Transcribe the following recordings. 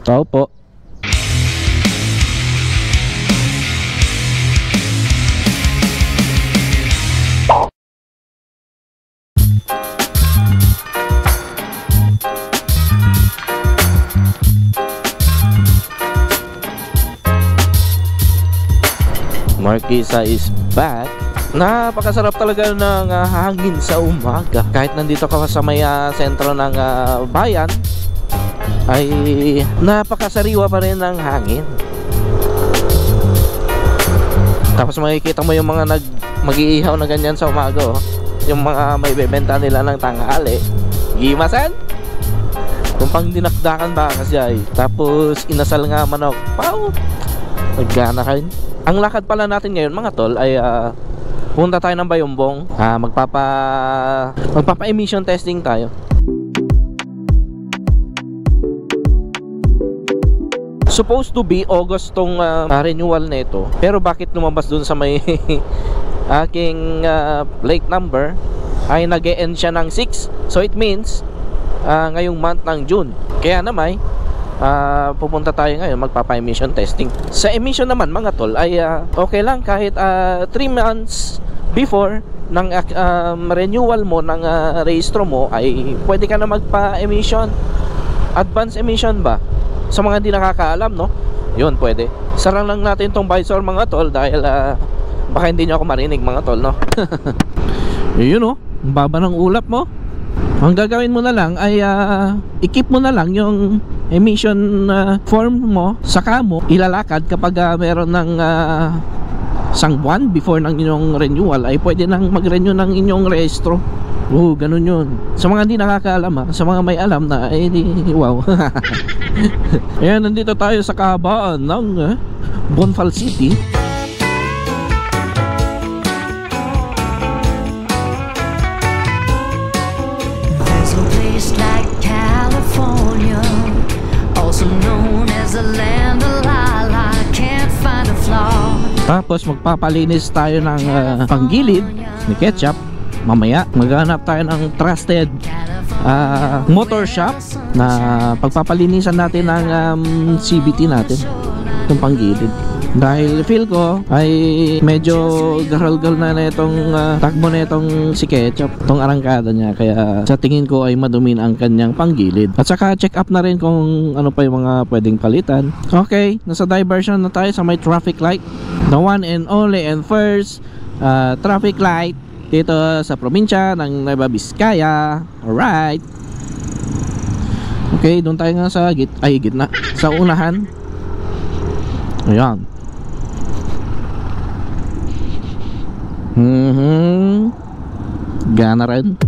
Tao po. Marquesa is back. Napakasarap talaga ng hangin sa umaga. Kahit nandito ka sa may sentro ng bayan, ay napakasariwa pa rin ng hangin. Tapos makikita mo yung mga mag-iihaw na ganyan sa umaga, oh. Yung mga may bebenta nila ng tanghali. Gimasan? Kung pang dinakdakan ba kasi ay. Tapos inasal nga manok. Wow! Nagana kayo. Ang lakad pala natin ngayon mga tol ay punta tayo ng Bayumbong. Magpapa-emission testing tayo. Supposed to be August tong renewal nito. Pero bakit lumabas dun sa may aking plate number ay nag-e-end siya ng 6. So it means ngayong month ng June. Kaya naman pupunta tayo ngayon magpapa-emission testing. Sa emission naman mga tol ay okay lang kahit 3 months before ng renewal mo ng rehistro mo ay pwede ka na magpa-emission. Advance emission ba? Sa mga hindi nakakaalam, no? Yun, pwede. Sarang lang natin tong visor mga tol dahil baka hindi nyo ako marinig mga tol, no? Yun, no? Ang baba ng ulap mo. Ang gagawin mo na lang ay i-keep mo na lang yung emission form mo sa kamo. Ilalakad kapag meron ng isang buwan before ng inyong renewal ay pwede nang mag-renew ng inyong rehistro. Ganun yun. Sa mga hindi nakakaalam sa mga may alam na wow. Ayan, nandito tayo sa kahabaan ng Bonfal City. Tapos magpapalinis tayo ng panggilid ni Ketchup. Mamaya maghanap tayo ng trusted motor shop na pagpapalinisan natin ng CVT natin, itong panggilid. Dahil feel ko ay medyo garal-gal na itong takbo na itong si Ketchup, itong arangkada niya. Kaya sa tingin ko ay madumin ang kanyang panggilid. At saka check up na rin kung ano pa yung mga pwedeng palitan. Okay, nasa diversion na tayo sa may traffic light. The one and only and first traffic light dito sa probinsya ng Nueva Vizcaya. Alright. Okay, doon tayo nga sa gitna, sa unahan. Ayan. Gana rin.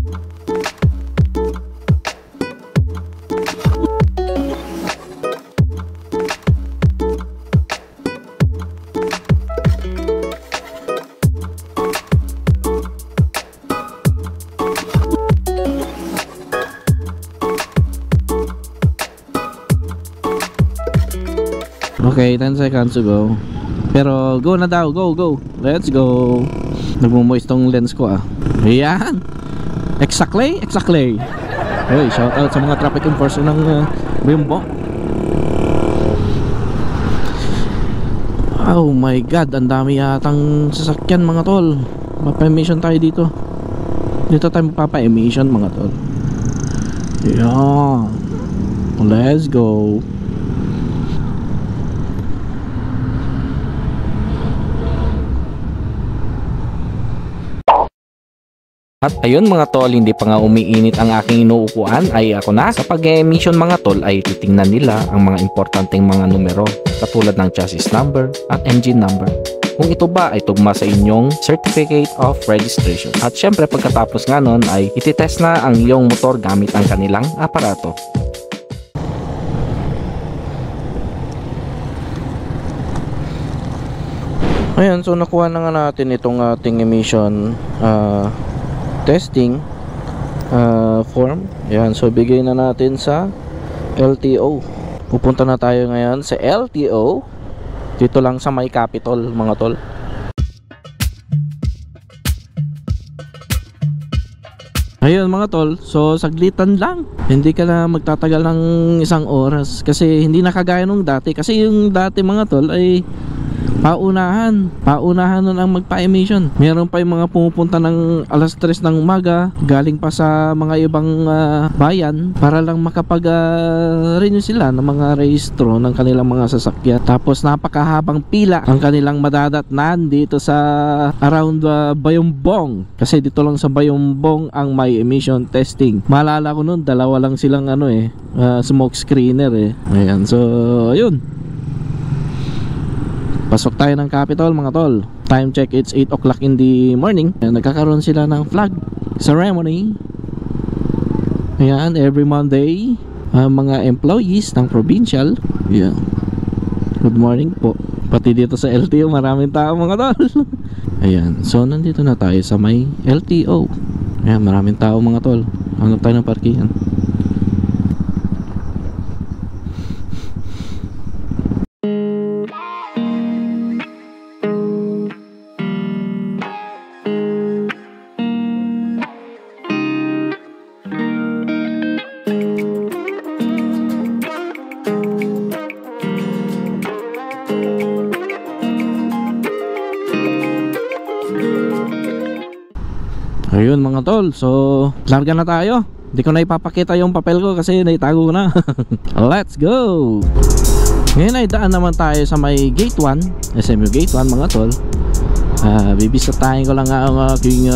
Okay, 10 seconds to go. Pero go na daw, go. Let's go. Nagmo-moist tong lens ko Ayan. Exactly. Hey, shout out sa mga traffic enforcer ng Bayumbong. Oh my god, ang dami yatang sasakyan mga tol. Mapa-emission tayo dito. Dito tayo magpapa-emission mga tol. Yeah. Let's go. At ayun mga tol, hindi pa nga umiinit ang aking inuupuan ay ako na. Sa pag-emission mga tol ay titingnan nila ang mga importanteng mga numero katulad ng chassis number at engine number. Kung ito ba ay tugma sa inyong certificate of registration. At syempre pagkatapos nga nun ay ititest na ang iyong motor gamit ang kanilang aparato. Ayan, so nakuha na nga natin itong ating emission testing form. Ayan, so bigay na natin sa LTO. Pupunta na tayo ngayon sa LTO. Dito lang sa may Capitol mga tol. Ayun mga tol, so saglitan lang. Hindi ka na magtatagal ng 1 oras kasi hindi na kagaya nung dati. Kasi yung dati mga tol ay paunahan nun ang magpa-emission. Meron pa yung mga pumupunta ng alas 3 ng umaga galing pa sa mga ibang bayan para lang makapag-renew sila ng mga rehistro ng kanilang mga sasakyan. Tapos napakahabang pila ang kanilang madadatnan dito sa around Bayumbong, kasi dito lang sa Bayumbong ang may emission testing. Maalala ko nun, 2 lang silang smoke screener Ayan, so ayun, pasok tayo ng Capitol mga tol. Time check, it's 8 o'clock in the morning. Nagkakaroon sila ng flag ceremony. Ayan, every Monday mga employees ng provincial. Yeah. Good morning po. Pati dito sa LTO maraming tao mga tol. Ayan, so nandito na tayo sa may LTO. Ayan, maraming tao mga tol. Hanap tayo ng parkingan. Ayun mga tol, so larga na tayo. Hindi ko na ipapakita yung papel ko kasi naitago ko na. Let's go! Ngayon ay daan naman tayo sa may gate 1, SMU gate 1 mga tol. Bibisitahin ko lang ang aking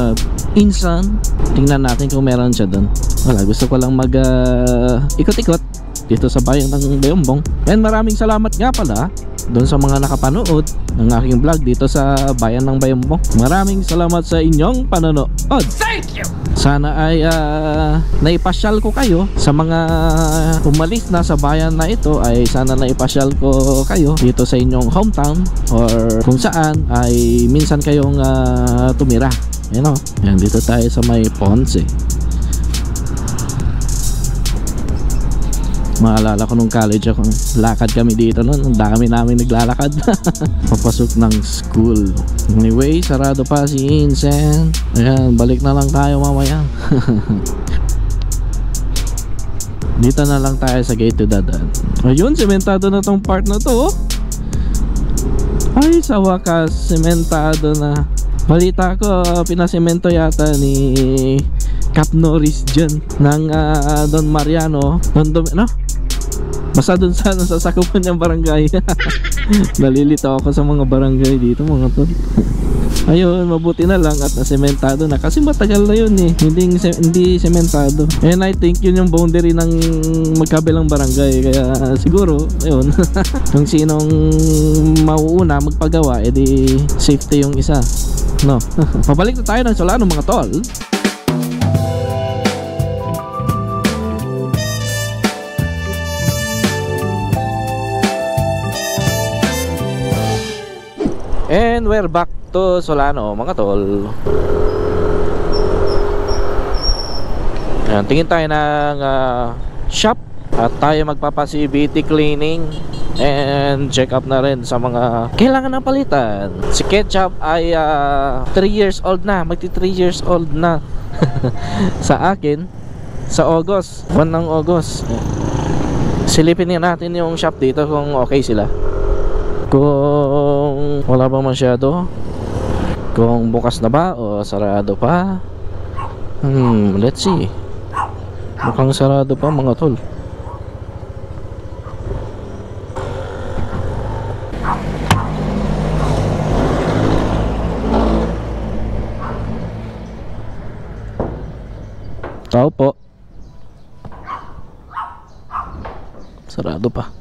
insan. Tingnan natin kung meron siya doon. Wala, gusto ko lang mag ikot-ikot dito sa bayan ng Bayumbong. And maraming salamat nga pala doon sa mga nakapanood ng aking vlog dito sa bayan ng Bayumbong. Maraming salamat sa inyong panonood. Thank you! Sana ay naipasyal ko kayo. Sa mga umalis na sa bayan na ito ay sana naipasyal ko kayo dito sa inyong hometown or kung saan ay minsan kayong tumira. You know? Yan, dito tayo sa may Ponce. Maalala ko nung college ako, lakad kami dito noon. Ang dami namin naglalakad. Papasok ng school. Anyway, sarado pa si Vincent. Ayan, balik na lang tayo mamaya. Dito na lang tayo sa gate to dadaan. Ayun, sementado na tong part na to. Ay, sa wakas, sementado na. Balita ko, pinasemento yata ni Cap Norris dyan ng Don Mariano. Basta dun sa sasakupan niyang barangay. Nalilito ako sa mga barangay dito mga tol. Ayun, mabuti na lang at nasementado na kasi matagal na yun hindi sementado. And I think yun yung boundary ng magkabilang barangay. Kaya siguro, ayun, kung sinong mauuna magpagawa, edi safety yung isa, no? Pabalik na tayo ng Solano mga tol. And we're back to Solano mga tol. Ayan, tingin tayo ng shop at tayo magpapa-CVT cleaning and check up na rin sa mga kailangan ng palitan. Si Ketchup ay 3 years old na, magti 3 years old na. Sa akin sa August, 1 ng August. Silipin natin yung shop dito kung okay sila, kung wala pa masyado, kung bukas na ba o sarado pa. Let's see. Mukhang sarado pa mga tol. Tao po. Sarado pa.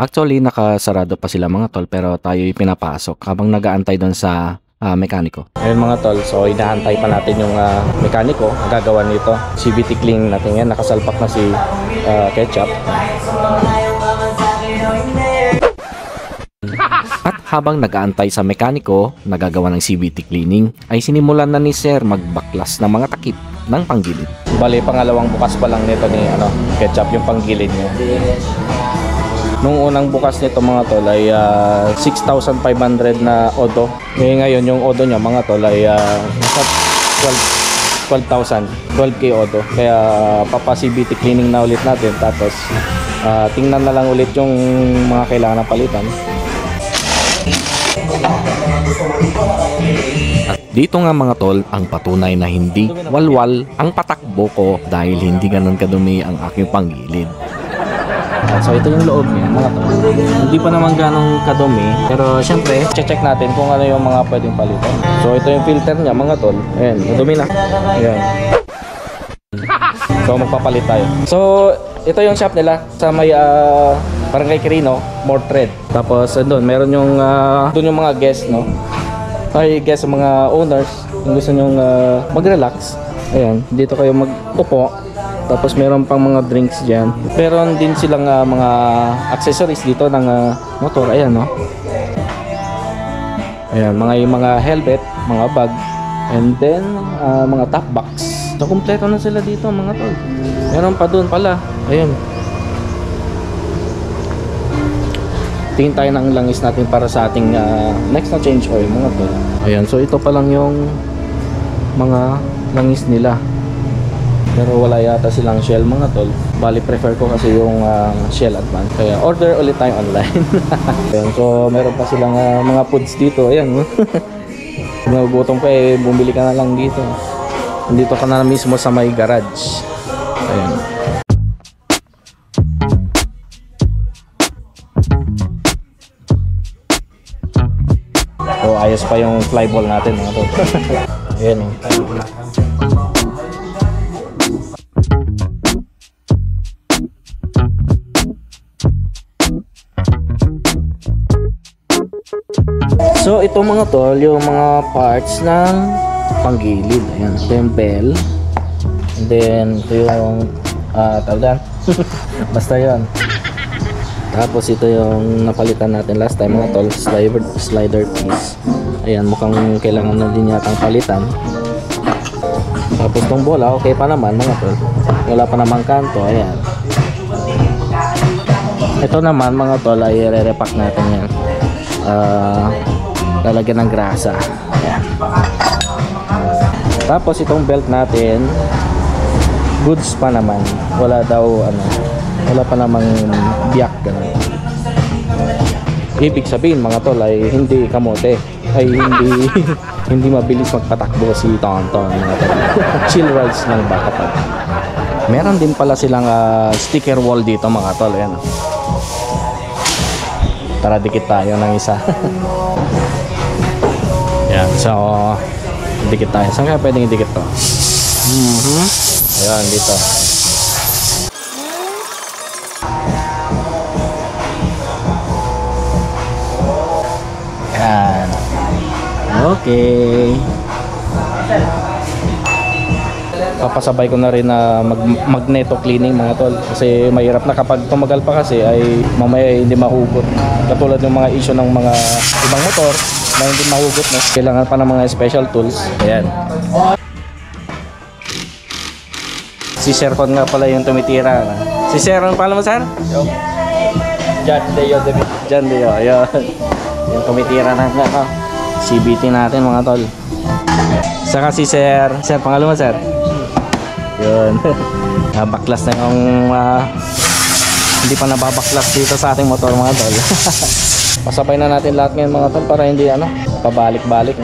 Actually, nakasarado pa sila mga tol, pero tayo'y pinapasok habang nag-aantay doon sa mekaniko. Ayun mga tol, so inaantay pa natin yung mekaniko ang gagawa nito. CVT clean natin yan, nakasalpak na si Ketchup. At habang nag-aantay sa mekaniko nagagawa ng CVT cleaning, ay sinimulan na ni Sir magbaklas ng mga takip ng panggilid. Bali, pangalawang bukas pa lang nito ni Ketchup yung panggilid niya. Nung unang bukas nito mga tol ay 6,500 na odo. Ngayon yung odo niya mga tol ay nasa 12,000, 12K auto. Kaya papa CVT cleaning na ulit natin, tapos tingnan na lang ulit yung mga kailangan ng palitan. At dito nga mga tol, ang patunay na hindi walwal ang patakbo ko dahil hindi ganun kadumi ang aking panggilid. So ito yung loob niya mga tol. Hindi pa naman ganong kadumi, pero syempre check natin kung ano yung mga pwedeng palitan. So ito yung filter niya mga tol. Ayan, madumi na. Ayan. So magpapalit tayo. So ito yung shop nila sa may Barangay Quirino, Mordred. Tapos doon meron yung doon yung mga guests, no? Ay guests, mga owners, kung gusto nyong mag-relax. Ayan, dito kayo mag-upo. Tapos meron pang mga drinks diyan. Meron din silang mga accessories dito ng motor. Ayan, no? Ayan, mga helmet, mga bag, and then mga top box. So kumpleto na sila dito mga tol. Meron pa doon pala. Ayun. Tingin tayo ng langis natin para sa ating next na change oil mga tol. Ayan, so ito pa lang yung mga langis nila. Pero wala yata silang Shell mga tol. Bali prefer ko kasi yung Shell Advance. Kaya order ulit tayo online. Ayan, so meron pa silang mga foods dito. Ayan. Kung nagugutom ka bumili ka na lang dito. Dito ka na mismo sa may garage. Ayan. So ayos pa yung flyball natin mga tol. Ayan. So ito mga tol, yung mga parts ng panggilid. Ayan, ito yung bell. And then ito yung tawag basta yun. Tapos ito yung napalitan natin last time mga tol, slider piece. Ayan, mukhang kailangan na din yatang palitan. Tapos itong bola, okay pa naman mga tol. Wala pa namang kanto. Ayan. Ito naman mga tol ay re-repack natin yan. Lalagyan ng grasa. Ayan. Tapos itong belt natin, goods pa naman. Wala daw wala pa namang biyak ganun. Ibig sabihin mga tol ay hindi kamote, ay hindi mabilis magpatakbo si Tonton mga tol. Chill rides lang ba kapag. Meron din pala silang sticker wall dito mga tol. Ayan. Tara dikit tayo ng isa. Yan, so dikit tayo. Saan kaya pwedeng idikit to? Ayan, dito. Yan. Okay. Papasabay ko na rin na magneto cleaning mga tol. Kasi mahirap na kapag tumagal pa kasi ay mamaya hindi mahugot. Katulad ng mga issue ng mga ibang motor na hindi mahugot na. Kailangan pa ng mga special tools. Ayan. Si Sir Con nga pala yung tumitira. Si Sir, ano pala mo Sir? John Deo. John Deo, ayan. Yung tumitira na CVT natin mga tol. Saka si Sir. Sir, pangalan mo Sir? Yun. Baklas na yung hindi pa nababaklas dito sa ating motor mga tol. Pasabay na natin lahat ngayon mga tol para hindi pabalik-balik.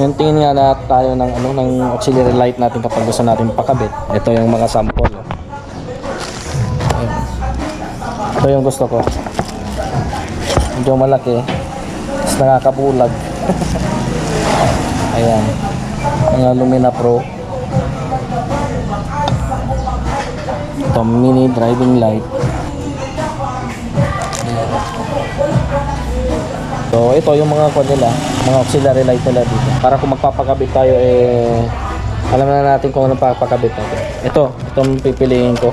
Yung tingin nga na tayo ng auxiliary light natin kapag gusto natin pakabit. Ito yung mga sample. Ito yung gusto ko. Medyo malaki. Tapos nakakabulag. Ayan. Mga Lumina Pro. Ito mini driving light. So ito yung mga nila, mga auxiliary light nila dito. Para kung magpapakabit tayo alam na natin kung anong papakabit natin. Itong pipiliin ko.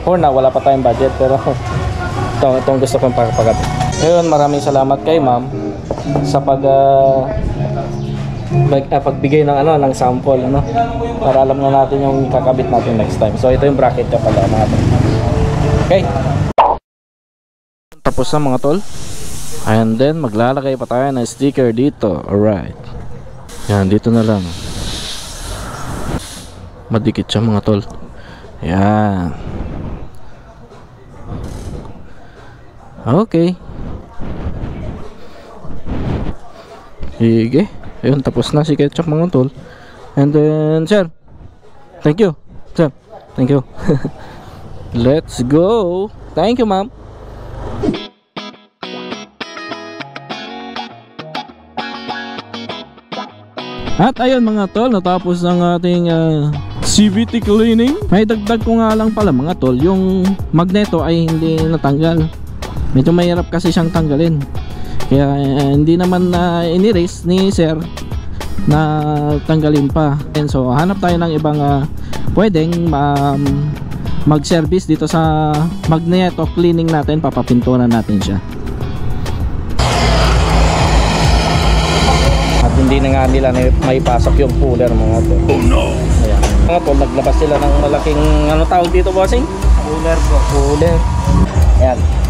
For now wala pa tayong budget pero itong gusto kong papakabit. Ngayon maraming salamat kay ma'am sa pagbigay ng ano, ng sample, ano, para alam na natin yung kakabit natin next time. So ito yung bracket ka pala mga tol. Okay. Tapos na mga tol. And then maglalagay pa tayo ng sticker dito. Alright. Yan, dito na lang. Madikit siya mga tol. Yan. Okay. Sige. Ayun, tapos na si ketchup mga tol. And then, sir, thank you. Sir, thank you. Let's go. Thank you, ma'am. At ayun mga tol, natapos ang ating CVT cleaning. May dagdag ko nga lang pala mga tol, yung magneto ay hindi natanggal. Medyo mahirap kasi siyang tanggalin. Kaya hindi naman inirace ni sir na tanggalin pa. And so hanap tayo ng ibang pwedeng mag-service dito sa magneto cleaning natin. Papapinturan natin siya. At hindi na nga nila may pasok yung cooler mga tol. Oh no! Ayan. Mga tol, naglabas sila ng malaking ano tawag dito bossing? Cooler po. Cooler. Ayan.